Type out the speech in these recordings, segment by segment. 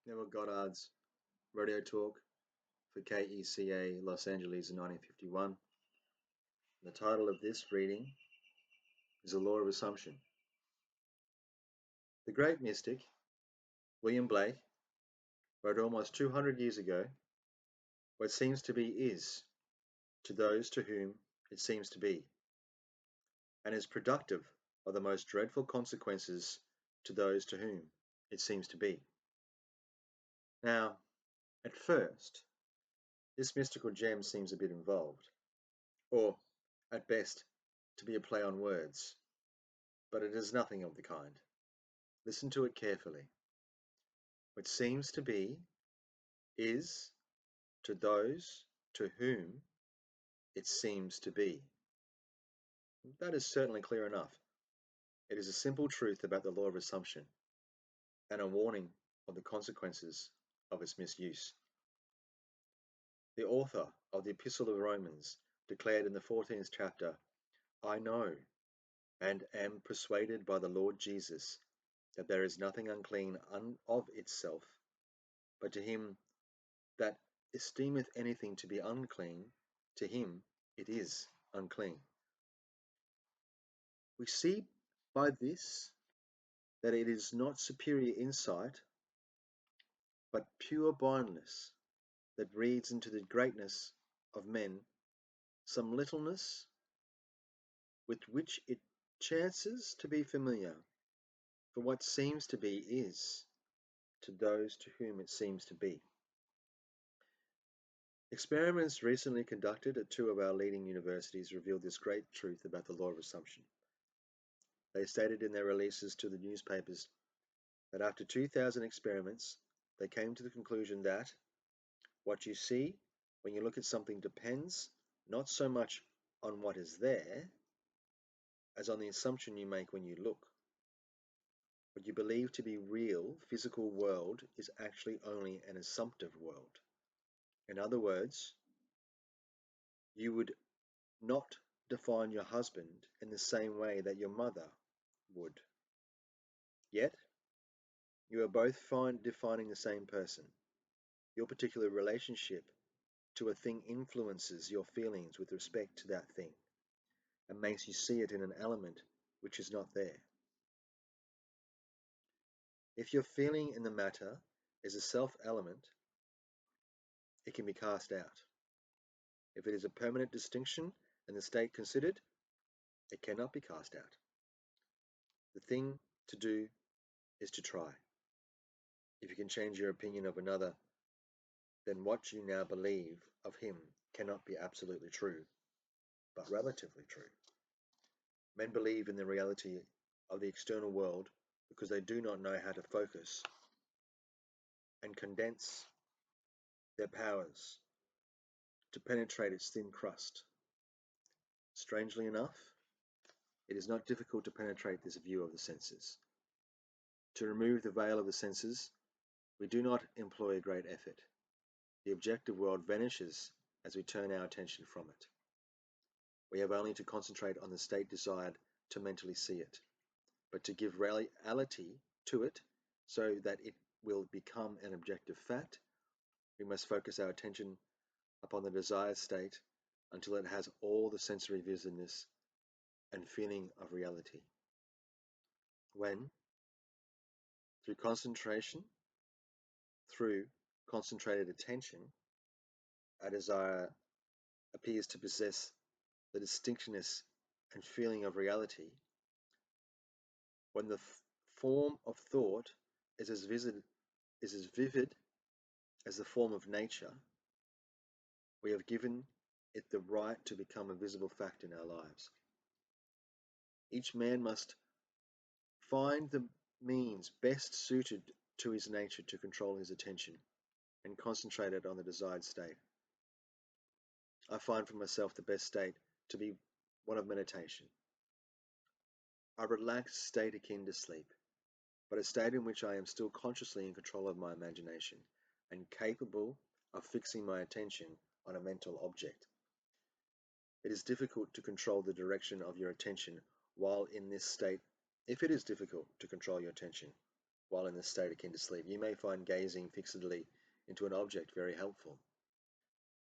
Neville Goddard's radio talk for KECA Los Angeles in 1951. The title of this reading is The Law of Assumption. The great mystic, William Blake, wrote almost 200 years ago, "What seems to be is, to those to whom it seems to be, and is productive of the most dreadful consequences to those to whom it seems to be." Now, at first, this mystical gem seems a bit involved, or, at best, to be a play on words, but it is nothing of the kind. Listen to it carefully. What seems to be is, to those to whom it seems to be. That is certainly clear enough. It is a simple truth about the law of assumption and a warning of the consequences of its misuse. The author of the Epistle of Romans declared in the 14th chapter, "I know and am persuaded by the Lord Jesus that there is nothing unclean of itself, but to him that esteemeth anything to be unclean, to him it is unclean." We see by this that it is not superior insight, but pure blindness that reads into the greatness of men some littleness with which it chances to be familiar, for what seems to be is, to those to whom it seems to be. Experiments recently conducted at two of our leading universities revealed this great truth about the law of assumption. They stated in their releases to the newspapers that after 2,000 experiments, they came to the conclusion that what you see when you look at something depends not so much on what is there as on the assumption you make when you look. What you believe to be real physical world is actually only an assumptive world. In other words, you would not define your husband in the same way that your mother would. Yet, you are both defining the same person. Your particular relationship to a thing influences your feelings with respect to that thing and makes you see it in an element which is not there. If your feeling in the matter is a self element, it can be cast out. If it is a permanent distinction and the state considered, it cannot be cast out. The thing to do is to try. If you can change your opinion of another, then what you now believe of him cannot be absolutely true, but relatively true. Men believe in the reality of the external world because they do not know how to focus and condense their powers to penetrate its thin crust. Strangely enough, it is not difficult to penetrate this view of the senses. To remove the veil of the senses, we do not employ a great effort. The objective world vanishes as we turn our attention from it. We have only to concentrate on the state desired to mentally see it, but to give reality to it so that it will become an objective fact, we must focus our attention upon the desired state until it has all the sensory vividness and feeling of reality. When, through concentrated attention, our desire appears to possess the distinctness and feeling of reality, when the form of thought is as vivid as the form of nature, we have given it the right to become a visible fact in our lives. Each man must find the means best suited to his nature to control his attention and concentrate it on the desired state. I find for myself the best state to be one of meditation, a relaxed state akin to sleep, but a state in which I am still consciously in control of my imagination and capable of fixing my attention on a mental object. It is difficult to control the direction of your attention while in this state. If it is difficult to control your attention while in the state akin to sleep. You may find gazing fixedly into an object very helpful.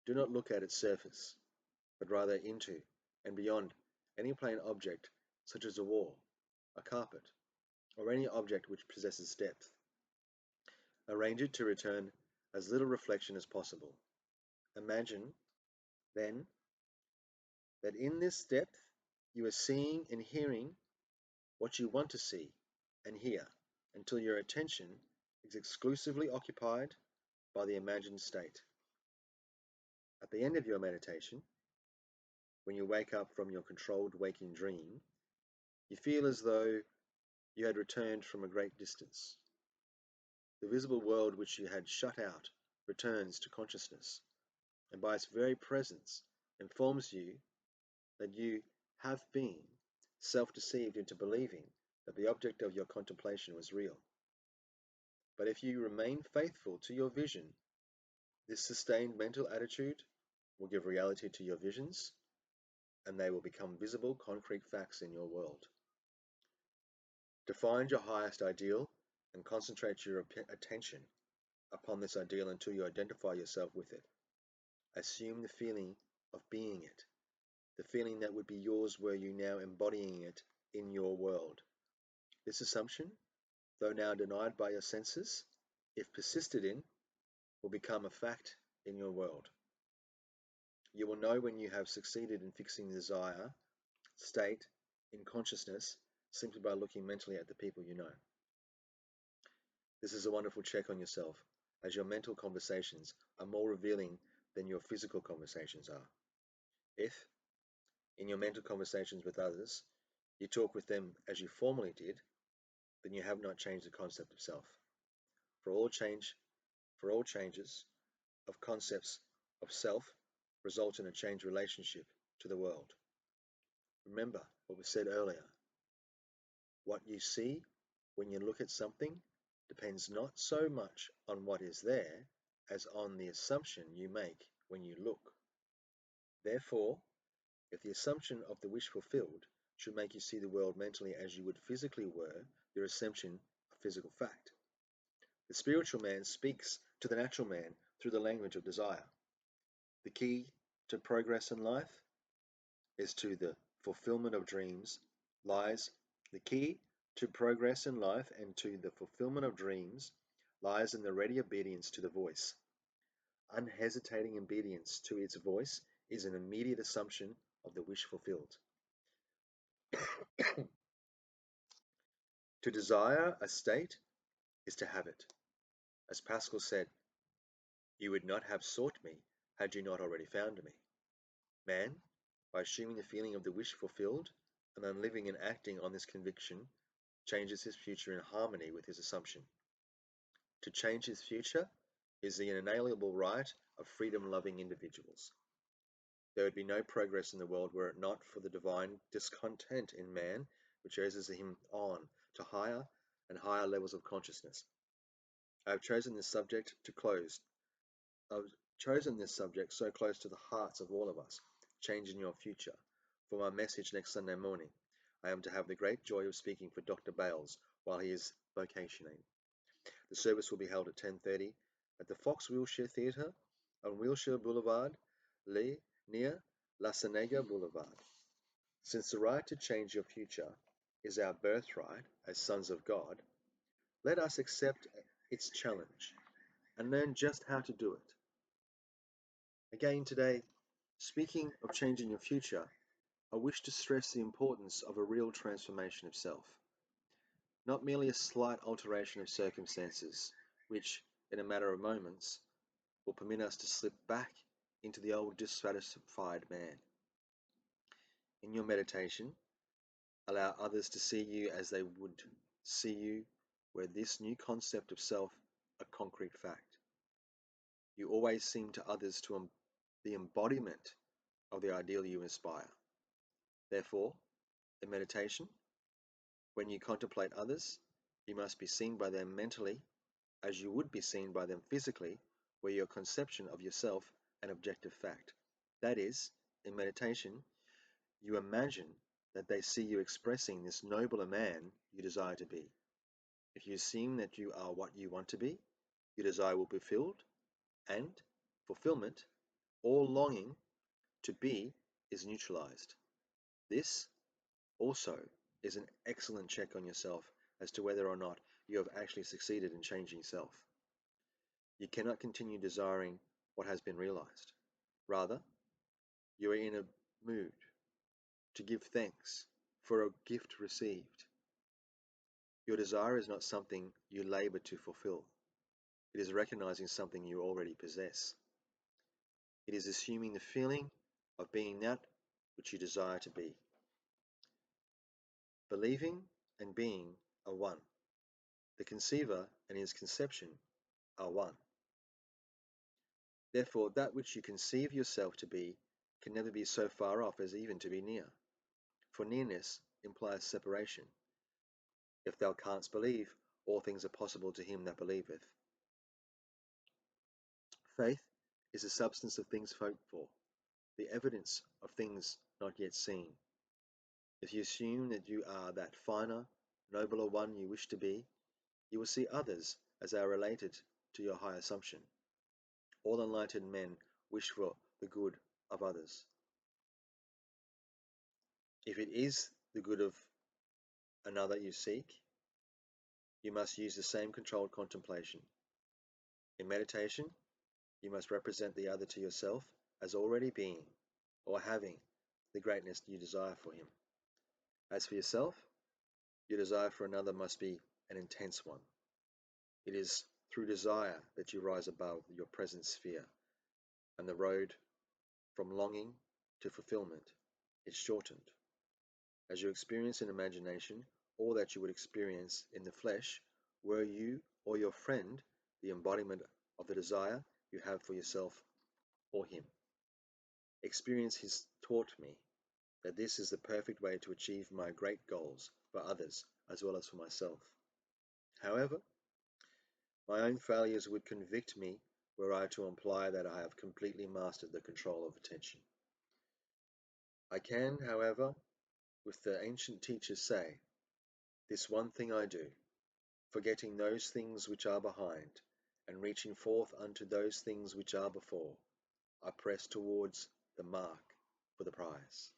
Do not look at its surface, but rather into and beyond any plain object such as a wall, a carpet, or any object which possesses depth. Arrange it to return as little reflection as possible. Imagine, then, that in this depth you are seeing and hearing what you want to see and hear until your attention is exclusively occupied by the imagined state. At the end of your meditation, when you wake up from your controlled waking dream, you feel as though you had returned from a great distance. The visible world which you had shut out returns to consciousness, and by its very presence informs you that you have been self-deceived into believing that the object of your contemplation was real. But if you remain faithful to your vision, this sustained mental attitude will give reality to your visions, and they will become visible, concrete facts in your world. Define your highest ideal and concentrate your attention upon this ideal until you identify yourself with it. Assume the feeling of being it, the feeling that would be yours were you now embodying it in your world. This assumption, though now denied by your senses, if persisted in, will become a fact in your world. You will know when you have succeeded in fixing the desire state in consciousness simply by looking mentally at the people you know. This is a wonderful check on yourself, as your mental conversations are more revealing than your physical conversations are. If, in your mental conversations with others, you talk with them as you formerly did, then you have not changed the concept of self. For all changes of concepts of self result in a changed relationship to the world. Remember what was said earlier. What you see when you look at something depends not so much on what is there as on the assumption you make when you look. Therefore, if the assumption of the wish fulfilled should make you see the world mentally as you would physically were your assumption of physical fact, the spiritual man speaks to the natural man through the language of desire. The key to progress in life is to the fulfillment of dreams lies the key to progress in life and to the fulfillment of dreams lies in the ready obedience to the voice. Unhesitating obedience to its voice is an immediate assumption of the wish fulfilled. To desire a state is to have it. As Pascal said, "You would not have sought me had you not already found me." Man, by assuming the feeling of the wish fulfilled and then living and acting on this conviction, changes his future in harmony with his assumption. To change his future is the inalienable right of freedom-loving individuals. There would be no progress in the world were it not for the divine discontent in man which urges him on to higher and higher levels of consciousness. I've chosen this subject so close to the hearts of all of us, changing your future. For my message next Sunday morning, I am to have the great joy of speaking for Dr. Bales while he is vacationing. The service will be held at 10:30 at the Fox Wilshire Theatre on Wilshire Boulevard, near La Cienega Boulevard. Since the right to change your future is our birthright as sons of God, let us accept its challenge and learn just how to do it. Again today, speaking of changing your future, I wish to stress the importance of a real transformation of self. Not merely a slight alteration of circumstances, which, in a matter of moments, will permit us to slip back into the old dissatisfied man. In your meditation, allow others to see you as they would see you were this new concept of self a concrete fact. You always seem to others to the embodiment of the ideal you inspire. Therefore, in meditation, when you contemplate others, you must be seen by them mentally as you would be seen by them physically, were your conception of yourself an objective fact. That is, in meditation, you imagine that they see you expressing this nobler man you desire to be. If you assume that you are what you want to be, your desire will be filled, and fulfillment, or longing to be, is neutralized. This also is an excellent check on yourself as to whether or not you have actually succeeded in changing self. You cannot continue desiring what has been realized. Rather, you are in a mood to give thanks for a gift received. Your desire is not something you labor to fulfill. It is recognizing something you already possess. It is assuming the feeling of being that which you desire to be. Believing and being are one. The conceiver and his conception are one. Therefore, that which you conceive yourself to be can never be so far off as even to be near, for nearness implies separation. If thou canst believe, all things are possible to him that believeth. Faith is the substance of things hoped for, the evidence of things not yet seen. If you assume that you are that finer, nobler one you wish to be, you will see others as they are related to your high assumption. All enlightened men wish for the good of others. If it is the good of another you seek, you must use the same controlled contemplation. In meditation, you must represent the other to yourself as already being, or having, the greatness you desire for him. As for yourself, your desire for another must be an intense one. It is through desire that you rise above your present sphere, and the road from longing to fulfillment is shortened. As you experience in imagination all that you would experience in the flesh, were you or your friend the embodiment of the desire you have for yourself or him. Experience has taught me that this is the perfect way to achieve my great goals for others as well as for myself. However, my own failures would convict me were I to imply that I have completely mastered the control of attention. I can, however, with the ancient teachers say, this one thing I do, forgetting those things which are behind, and reaching forth unto those things which are before, I press towards the mark for the prize.